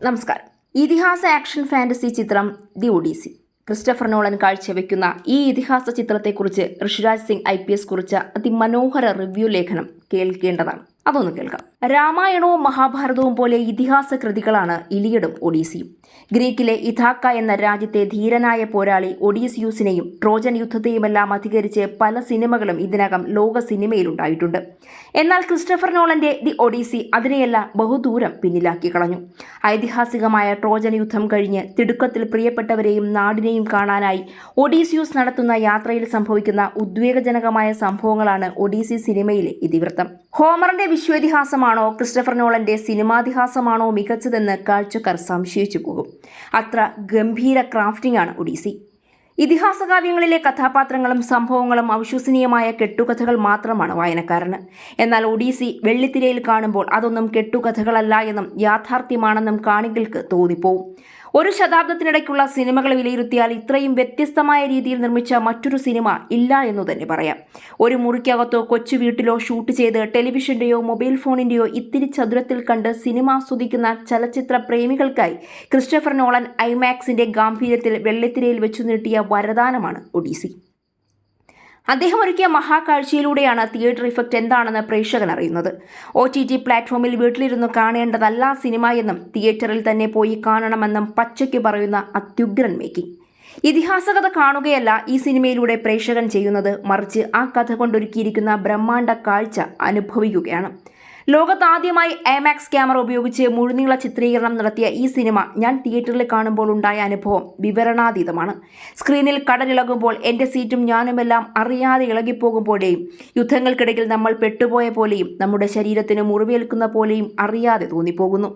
നമസ്കാരം. ഇതിഹാസ action fantasy ചിത്രം ദി ഒഡീസി. ക്രിസ്റ്റഫർ നോളൻ കാഴ്ചവെക്കുന്ന ഈ ഇതിഹാസ ചിത്രത്തെക്കുറിച്ച് ഋഷിരാജ് സിംഗ് IPS കുറിച്ച അതിമനോഹര റിവ്യൂ ലേഖനം കേൾക്കേണ്ടതാണ്. അതൊന്ന് കേൾക്കാം. രാമായണവും മഹാഭാരതവും പോലെ ഇതിഹാസ കൃതികളാണ് ഇലിയഡും ഒഡീസിയും. ഗ്രീക്കിലെ ഇഥാക്ക എന്ന രാജ്യത്തെ ധീരനായ പോരാളി ഒഡീസിയൂസിനെയും ട്രോജൻ യുദ്ധത്തെയുമെല്ലാം അധികരിച്ച് പല സിനിമകളും ഇതിനകം ലോക സിനിമയിലുണ്ടായിട്ടുണ്ട്. എന്നാൽ ക്രിസ്റ്റഫർ നോളന്റെ ദി ഒഡീസി അതിനെയെല്ലാം ബഹുദൂരം പിന്നിലാക്കി കളഞ്ഞു. ഐതിഹാസികമായ ട്രോജൻ യുദ്ധം കഴിഞ്ഞ് തിടുക്കത്തിൽ പ്രിയപ്പെട്ടവരെയും നാടിനെയും കാണാനായി ഒഡീസിയൂസ് നടത്തുന്ന യാത്രയിൽ സംഭവിക്കുന്ന ഉദ്വേഗജനകമായ സംഭവങ്ങളാണ് ഒഡീസി സിനിമയിലെ ഇതിവൃത്തം. ഹോമറിന്റെ വിശ്വതിഹാസമാണോ ക്രിസ്റ്റഫർ നോളന്റെ സിനിമാതിഹാസമാണോ മികച്ചതെന്ന് കാഴ്ചക്കാർ സംശയിച്ചു പോകും. അത്ര ഗംഭീര ക്രാഫ്റ്റിംഗ് ആണ് ഒഡീസി. ഇതിഹാസകാവ്യങ്ങളിലെ കഥാപാത്രങ്ങളും സംഭവങ്ങളും അവിശ്വസനീയമായ കെട്ടുകഥകൾ മാത്രമാണ് വായനക്കാരന്. എന്നാൽ ഒഡീസി വെള്ളിത്തിരയിൽ കാണുമ്പോൾ അതൊന്നും കെട്ടുകഥകളല്ല എന്നും യാഥാർത്ഥ്യമാണെന്നും കാണികൾക്ക് തോന്നിപ്പോവും. ഒരു ശതാബ്ദത്തിനിടയ്ക്കുള്ള സിനിമകൾ വിലയിരുത്തിയാൽ ഇത്രയും വ്യത്യസ്തമായ രീതിയിൽ നിർമ്മിച്ച മറ്റൊരു സിനിമ ഇല്ല എന്നു തന്നെ പറയാം. ഒരു മുറിക്കകത്തോ കൊച്ചു വീട്ടിലോ ഷൂട്ട് ചെയ്ത് ടെലിവിഷന്റെയോ മൊബൈൽ ഫോണിന്റെയോ ഇത്തിരി ചതുരത്തിൽ കണ്ട് സിനിമ ആസ്വദിക്കുന്ന ചലച്ചിത്ര പ്രേമികൾക്കായി ക്രിസ്റ്റഫർ നോളൻ ഐമാക്സിന്റെ ഗാംഭീര്യത്തിൽ വെള്ളിത്തിരയിൽ വെച്ചു നീട്ടിയ വരദാനമാണ് ഒഡീസി. അദ്ദേഹം ഒരുക്കിയ മഹാകാഴ്ചയിലൂടെയാണ് തിയേറ്റർ ഇഫക്റ്റ് എന്താണെന്ന് പ്രേക്ഷകൻ അറിയുന്നത്. OTT പ്ലാറ്റ്ഫോമിൽ വീട്ടിലിരുന്ന് കാണേണ്ടതല്ല സിനിമ എന്നും തിയേറ്ററിൽ തന്നെ പോയി കാണണമെന്നും പച്ചയ്ക്ക് പറയുന്ന അത്യുഗ്രൻ മേക്കിംഗ്. ഇതിഹാസകഥ കാണുകയല്ല ഈ സിനിമയിലൂടെ പ്രേക്ഷകൻ ചെയ്യുന്നത്, മറിച്ച് ആ കഥ കൊണ്ടൊരുക്കിയിരിക്കുന്ന ബ്രഹ്മാണ്ഡ കാഴ്ച അനുഭവിക്കുകയാണ്. ലോകത്താദ്യമായി IMAX ക്യാമറ ഉപയോഗിച്ച് മുഴുനീള ചിത്രീകരണം നടത്തിയ ഈ സിനിമ ഞാൻ തിയേറ്ററിൽ കാണുമ്പോൾ ഉണ്ടായ അനുഭവം വിവരണാതീതമാണ്. സ്ക്രീനിൽ കടലിളകുമ്പോൾ എൻ്റെ സീറ്റും ഞാനുമെല്ലാം അറിയാതെ ഇളകിപ്പോകുമ്പോഴേയും യുദ്ധങ്ങൾക്കിടയിൽ നമ്മൾ പെട്ടുപോയ പോലെയും നമ്മുടെ ശരീരത്തിന് മുറിവേൽക്കുന്ന പോലെയും അറിയാതെ തോന്നിപ്പോകുന്നു.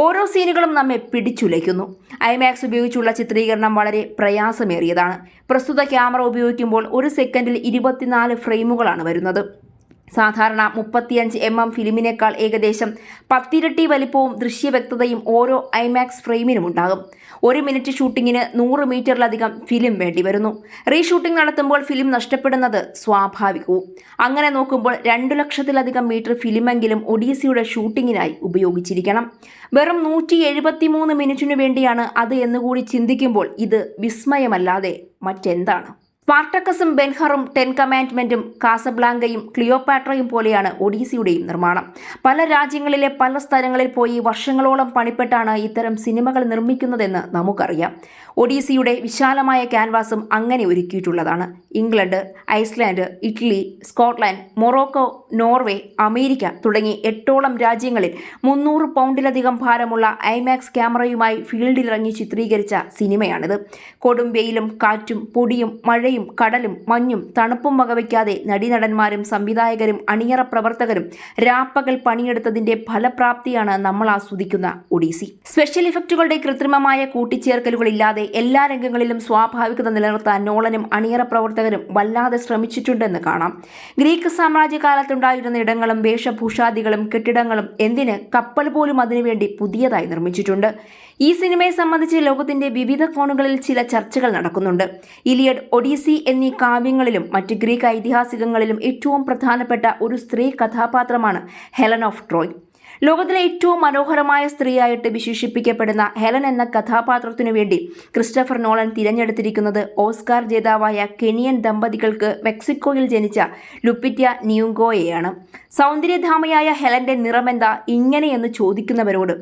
ഓരോ സീനുകളും നമ്മെ പിടിച്ചുലയ്ക്കുന്നു. IMAX ഉപയോഗിച്ചുള്ള ചിത്രീകരണം വളരെ പ്രയാസമേറിയതാണ്. പ്രസ്തുത ക്യാമറ ഉപയോഗിക്കുമ്പോൾ ഒരു സെക്കൻഡിൽ 24 ഫ്രെയിമുകളാണ് വരുന്നത്. സാധാരണ 35 mm ഫിലിമിനേക്കാൾ ഏകദേശം 10 ഇരട്ടി വലിപ്പവും ദൃശ്യവ്യക്തതയും ഓരോ IMAX ഫ്രെയിമിനും ഉണ്ടാകും. 1 മിനിറ്റ് ഷൂട്ടിങ്ങിന് 100 മീറ്ററിലധികം ഫിലിം വേണ്ടിവരുന്നു. റീഷൂട്ടിംഗ് നടത്തുമ്പോൾ ഫിലിം നഷ്ടപ്പെടുന്നത് സ്വാഭാവികവും. അങ്ങനെ നോക്കുമ്പോൾ 2 ലക്ഷത്തിലധികം മീറ്റർ ഫിലിമെങ്കിലും ഒഡീസിയുടെ ഷൂട്ടിങ്ങിനായി ഉപയോഗിച്ചിരിക്കണം. വെറും 173 മിനിറ്റിനു വേണ്ടിയാണ് അത് എന്നുകൂടി ചിന്തിക്കുമ്പോൾ ഇത് വിസ്മയമല്ലാതെ മറ്റെന്താണ്? സ്പാർട്ടക്കസും ബെൻഹറും 10 കമാൻഡ്മെന്റും കാസബ്ലാങ്കയും ക്ലിയോപാട്രയും പോലെയാണ് ഒഡീസിയുടെയും നിർമ്മാണം. പല രാജ്യങ്ങളിലെ പല സ്ഥലങ്ങളിൽ പോയി വർഷങ്ങളോളം പണിപ്പെട്ടാണ് ഇത്തരം സിനിമകൾ നിർമ്മിക്കുന്നതെന്ന് നമുക്കറിയാം. ഒഡീസിയുടെ വിശാലമായ ക്യാൻവാസും അങ്ങനെ ഒരുക്കിയിട്ടുള്ളതാണ്. England, Iceland, Italy, Scotland, Morocco, Norway, America തുടങ്ങി 8ഓളം രാജ്യങ്ങളിൽ 300 പൗണ്ടിലധികം ഭാരമുള്ള IMAX ക്യാമറയുമായി ഫീൽഡിലിറങ്ങി ചിത്രീകരിച്ച സിനിമയാണിത്. കൊടും വെയിലും കാറ്റും പൊടിയും മഴയും കടലും മഞ്ഞും തണുപ്പും വകവയ്ക്കാതെ നടീനടന്മാരും സംവിധായകരും അണിയറ പ്രവർത്തകരും രാപ്പകൽ പണിയെടുത്തതിന്റെ ഫലപ്രാപ്തിയാണ് നമ്മൾ ആസ്വദിക്കുന്ന ഒഡീസി. സ്പെഷ്യൽ ഇഫക്റ്റുകളുടെ കൃത്രിമമായ കൂട്ടിച്ചേർക്കലുകളില്ലാതെ എല്ലാ രംഗങ്ങളിലും സ്വാഭാവികത നിലനിർത്താൻ നോളനും അണിയറ പ്രവർത്തകരും വല്ലാതെ ശ്രമിച്ചിട്ടുണ്ടെന്ന് കാണാം. ഗ്രീക്ക് സാമ്രാജ്യകാലത്തുണ്ടായിരുന്ന ഇടങ്ങളും വേഷഭൂഷാദികളും കെട്ടിടങ്ങളും എന്തിന് കപ്പൽ പോലും അതിനുവേണ്ടി പുതിയതായി നിർമ്മിച്ചിട്ടുണ്ട്. ഈ സിനിമയെ സംബന്ധിച്ച് ലോകത്തിന്റെ വിവിധ കോണുകളിൽ ചില ചർച്ചകൾ നടക്കുന്നുണ്ട്. ഇലിയഡ്, ഒഡീസി എന്നീ കാവ്യങ്ങളിലും മറ്റ് ഗ്രീക്ക് ഐതിഹാസികങ്ങളിലും ഏറ്റവും പ്രധാനപ്പെട്ട ഒരു സ്ത്രീ കഥാപാത്രമാണ് ഹെലൻ ഓഫ് ട്രോയ്. ലോകത്തിലെ ഏറ്റവും മനോഹരമായ സ്ത്രീയായിട്ട് വിശേഷിപ്പിക്കപ്പെടുന്ന ഹെലൻ എന്ന കഥാപാത്രത്തിനു വേണ്ടി ക്രിസ്റ്റഫർ നോളൻ തിരഞ്ഞെടുത്തിരിക്കുന്നത് ഓസ്കാർ ജേതാവായ കെനിയൻ ദമ്പതികൾക്ക് മെക്സിക്കോയിൽ ജനിച്ച ലുപ്പിറ്റ നിയുങ്കോയെയാണ്. സൗന്ദര്യധാമയായ ഹെലന്റെ നിറമെന്താ ഇങ്ങനെയെന്ന് ചോദിക്കുന്നവരോട്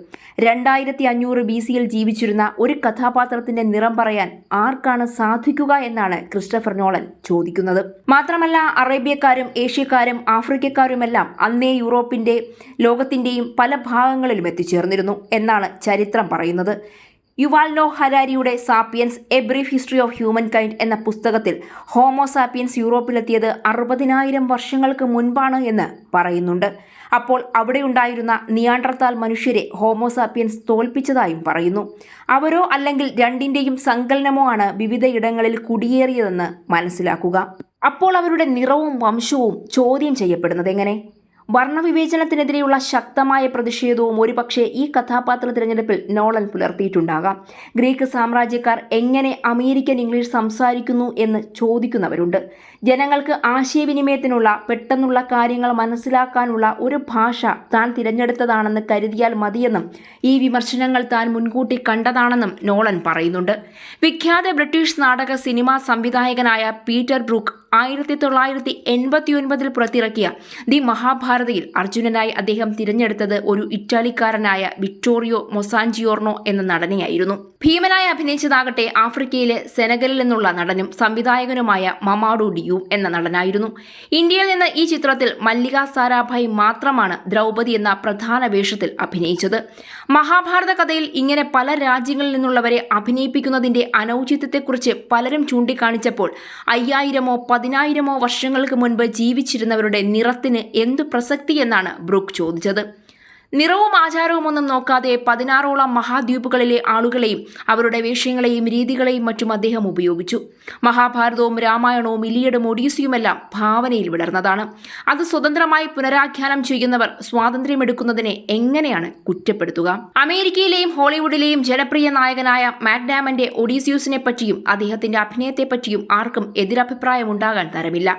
2500 BC ജീവിച്ചിരുന്ന ഒരു കഥാപാത്രത്തിന്റെ നിറം പറയാൻ ആർക്കാണ് സാധിക്കുക എന്നാണ് ക്രിസ്റ്റഫർ നോളൻ ചോദിക്കുന്നത്. മാത്രമല്ല അറേബ്യക്കാരും ഏഷ്യക്കാരും ആഫ്രിക്കക്കാരുമെല്ലാം അന്നേ യൂറോപ്പിന്റെ ലോകത്തിന്റെയും പല ഭാഗങ്ങളിലും എത്തിച്ചേർന്നിരുന്നു എന്നാണ് ചരിത്രം പറയുന്നത്. യുവാൽ നോഹ് ഹരാരിയുടെ Sapiens a brief history of humankind എന്ന പുസ്തകത്തിൽ ഹോമോസാപ്പിയൻസ് യൂറോപ്പിലെത്തിയത് 60,000 വർഷങ്ങൾക്ക് മുൻപാണ് എന്ന് പറയുന്നുണ്ട്. അപ്പോൾ അവിടെയുണ്ടായിരുന്ന നിയാൻഡർതാൽ മനുഷ്യരെ ഹോമോസാപ്പിയൻസ് തോൽപ്പിച്ചതായും പറയുന്നു. അവരോ അല്ലെങ്കിൽ രണ്ടിൻ്റെയും സങ്കലനമോ ആണ് വിവിധ ഇടങ്ങളിൽ കുടിയേറിയതെന്ന് മനസ്സിലാക്കുക. അപ്പോൾ അവരുടെ നിറവും വംശവും ചോദ്യം ചെയ്യപ്പെടുന്നത് എങ്ങനെ? വർണ്ണവിവേചനത്തിനെതിരെയുള്ള ശക്തമായ പ്രതിഷേധവും ഒരുപക്ഷെ ഈ കഥാപാത്ര തിരഞ്ഞെടുപ്പിൽ നോളൻ പുലർത്തിയിട്ടുണ്ടാകാം. ഗ്രീക്ക് സാമ്രാജ്യക്കാർ എങ്ങനെ അമേരിക്കൻ ഇംഗ്ലീഷ് സംസാരിക്കുന്നു എന്ന് ചോദിക്കുന്നവരുണ്ട്. ജനങ്ങൾക്ക് ആശയവിനിമയത്തിനുള്ള, പെട്ടെന്നുള്ള കാര്യങ്ങൾ മനസ്സിലാക്കാനുള്ള ഒരു ഭാഷ താൻ തിരഞ്ഞെടുത്തതാണെന്ന് കരുതിയാൽ മതിയെന്നും ഈ വിമർശനങ്ങൾ താൻ മുൻകൂട്ടി കണ്ടതാണെന്നും നോളൻ പറയുന്നുണ്ട്. വിഖ്യാത ബ്രിട്ടീഷ് നാടക സിനിമാ സംവിധായകനായ പീറ്റർ ബ്രൂക്ക് 1989 പുറത്തിറക്കിയ ദി മഹാഭാരതയിൽ അർജുനനായി അദ്ദേഹം തിരഞ്ഞെടുത്തത് ഒരു ഇറ്റാലിക്കാരനായ വിറ്റോറിയോ മൊസാഞ്ചിയോർണോ എന്ന നടനെയായിരുന്നു. ഭീമനായി അഭിനയിച്ചതാകട്ടെ ആഫ്രിക്കയിലെ സെനഗലിൽ നിന്നുള്ള നടനും സംവിധായകനുമായ മമാഡു ഡിയൂം എന്ന നടനായിരുന്നു. ഇന്ത്യയിൽ നിന്ന് ഈ ചിത്രത്തിൽ മല്ലിക സാരാഭായ് മാത്രമാണ് ദ്രൗപദി എന്ന പ്രധാന വേഷത്തിൽ അഭിനയിച്ചത്. മഹാഭാരത കഥയിൽ ഇങ്ങനെ പല രാജ്യങ്ങളിൽ നിന്നുള്ളവരെ അഭിനയിപ്പിക്കുന്നതിന്റെ അനൗചിത്യത്തെക്കുറിച്ച് പലരും ചൂണ്ടിക്കാണിച്ചപ്പോൾ 5000-ഓ 10,000-ഓ വർഷങ്ങൾക്ക് മുൻപ് ജീവിച്ചിരുന്നവരുടെ നിറത്തിന് എന്തു പ്രസക്തി എന്നാണ് ബ്രൂക്ക് ചോദിച്ചത്. നിറവും ആചാരവും ഒന്നും നോക്കാതെ 16ഓളം മഹാദ്വീപുകളിലെ ആളുകളെയും അവരുടെ വേഷങ്ങളെയും രീതികളെയും മറ്റും അദ്ദേഹം ഉപയോഗിച്ചു. മഹാഭാരതവും രാമായണവും ഇലിയഡും ഒഡീസിയുമെല്ലാം ഭാവനയിൽ വിടർന്നതാണ്. അത് സ്വതന്ത്രമായി പുനരാഖ്യാനം ചെയ്യുന്നവർ സ്വാതന്ത്ര്യമെടുക്കുന്നതിനെ എങ്ങനെയാണ് കുറ്റപ്പെടുത്തുക? അമേരിക്കയിലെയും ഹോളിവുഡിലെയും ജനപ്രിയ നായകനായ മാറ്റ് ഡാമന്റെ ഒഡീസിയൂസിനെ പറ്റിയും അദ്ദേഹത്തിന്റെ അഭിനയത്തെപ്പറ്റിയും ആർക്കും എതിരഭിപ്രായമുണ്ടാകാൻ തരമില്ല.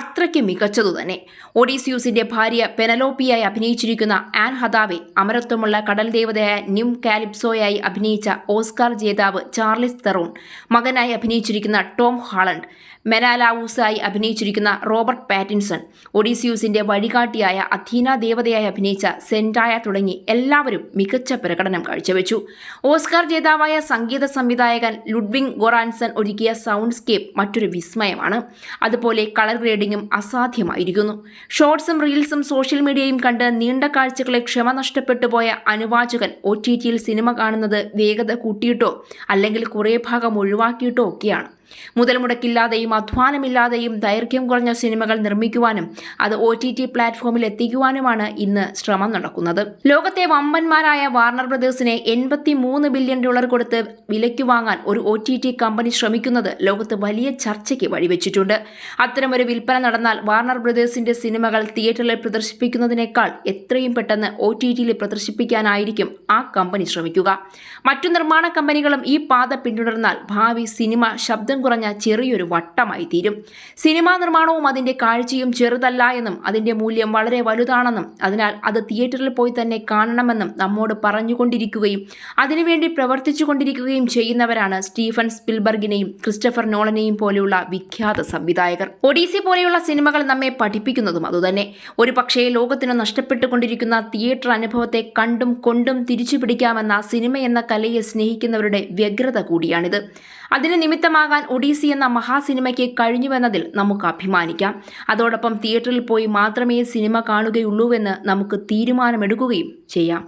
അത്രയ്ക്ക് മികച്ചതു തന്നെ. ഒഡീസിയൂസിന്റെ ഭാര്യ പെനലോപ്പിയായി അഭിനയിച്ചിരിക്കുന്ന ആൻ ഹതാവെ, അമരത്വമുള്ള കടൽ ദേവതയായ ന്യൂം കാലിപ്സോയായി അഭിനയിച്ച ഓസ്കാർ ജേതാവ് ചാർലിസ് തെറോൺ, മകനായി അഭിനയിച്ചിരിക്കുന്ന ടോം ഹാളണ്ട്, മെനാലാവൂസായി അഭിനയിച്ചിരിക്കുന്ന റോബർട്ട് പാറ്റിൻസൺ, ഒഡീസിയൂസിന്റെ വഴികാട്ടിയായ അഥീന ദേവതയായി അഭിനയിച്ച സെൻഡായ തുടങ്ങി എല്ലാവരും മികച്ച പ്രകടനം കാഴ്ചവെച്ചു. ഓസ്കാർ ജേതാവായ സംഗീത സംവിധായകൻ ലുഡ്വിഗ് ഗൊറാൻസൺ ഒരുക്കിയ സൗണ്ട്സ്കേപ്പ് മറ്റൊരു വിസ്മയമാണ്. അതുപോലെ കളർ ഗ്രേഡിംഗും അസാധ്യമായിരിക്കുന്നു. ഷോർട്സും റീൽസും സോഷ്യൽ മീഡിയയും കണ്ട് നീണ്ട കാഴ്ചകളെ ക്ഷമ നഷ്ടപ്പെട്ടു പോയ അനുവാചകൻ OTTയിൽ സിനിമ കാണുന്നത് വേഗത കൂട്ടിയിട്ടോ അല്ലെങ്കിൽ കുറേ ഭാഗം ഒഴിവാക്കിയിട്ടോ ഒക്കെയാണ്. മുതൽ മുടക്കില്ലാതെയും അധ്വാനമില്ലാതെയും ദൈർഘ്യം കുറഞ്ഞ സിനിമകൾ നിർമ്മിക്കുവാനും അത് OTT പ്ലാറ്റ്ഫോമിൽ എത്തിക്കുവാനുമാണ് ഇന്ന് ശ്രമം നടക്കുന്നത്. ലോകത്തെ വമ്പന്മാരായ വാർണർ ബ്രദേഴ്സിനെ $83 ബില്യൺ കൊടുത്ത് വിലയ്ക്ക് വാങ്ങാൻ ഒരു OTT കമ്പനി ശ്രമിക്കുന്നത് ലോകത്ത് വലിയ ചർച്ചയ്ക്ക് വഴിവെച്ചിട്ടുണ്ട്. അത്തരമൊരു വിൽപ്പന നടന്നാൽ വാർണർ ബ്രദേഴ്സിന്റെ സിനിമകൾ തിയേറ്ററിൽ പ്രദർശിപ്പിക്കുന്നതിനേക്കാൾ എത്രയും പെട്ടെന്ന് OTTയിൽ പ്രദർശിപ്പിക്കാനായിരിക്കും ആ കമ്പനി ശ്രമിക്കുക. മറ്റു നിർമ്മാണ കമ്പനികളും ഈ പാത പിന്തുടർന്നാൽ ഭാവി സിനിമ ശബ്ദം കുറഞ്ഞ ചെറിയൊരു വട്ടമായി തീരും. സിനിമാ നിർമ്മാണവും അതിന്റെ കാഴ്ചയും ചെറുതല്ല എന്നും അതിന്റെ മൂല്യം വളരെ വലുതാണെന്നും അതിനാൽ അത് തിയേറ്ററിൽ പോയി തന്നെ കാണണമെന്നും നമ്മോട് പറഞ്ഞുകൊണ്ടിരിക്കുകയും അതിനുവേണ്ടി പ്രവർത്തിച്ചുകൊണ്ടിരിക്കുകയും ചെയ്യുന്നവരാണ് സ്റ്റീഫൻ സ്പിൽബർഗിനെയും ക്രിസ്റ്റഫർ നോളനെയും പോലെയുള്ള വിഖ്യാത സംവിധായകർ. ഒഡീസി പോലെയുള്ള സിനിമകൾ നമ്മെ പഠിപ്പിക്കുന്നതും അതുതന്നെ. ഒരു പക്ഷേ ലോകത്തിന് നഷ്ടപ്പെട്ടുകൊണ്ടിരിക്കുന്ന തിയേറ്റർ അനുഭവത്തെ കണ്ടും കൊണ്ടും തിരിച്ചു പിടിക്കാമെന്ന സിനിമ എന്ന കലയെ സ്നേഹിക്കുന്നവരുടെ വ്യഗ്രത കൂടിയാണിത്. അതിന് നിമിത്തമാകാൻ ഒഡീസി എന്ന മഹാസിനിമയ്ക്ക് കഴിഞ്ഞുവെന്നതിൽ നമുക്ക് അഭിമാനിക്കാം. അതോടൊപ്പം തിയേറ്ററിൽ പോയി മാത്രമേ സിനിമ കാണുകയുള്ളൂവെന്ന് നമുക്ക് തീരുമാനമെടുക്കുകയും ചെയ്യാം.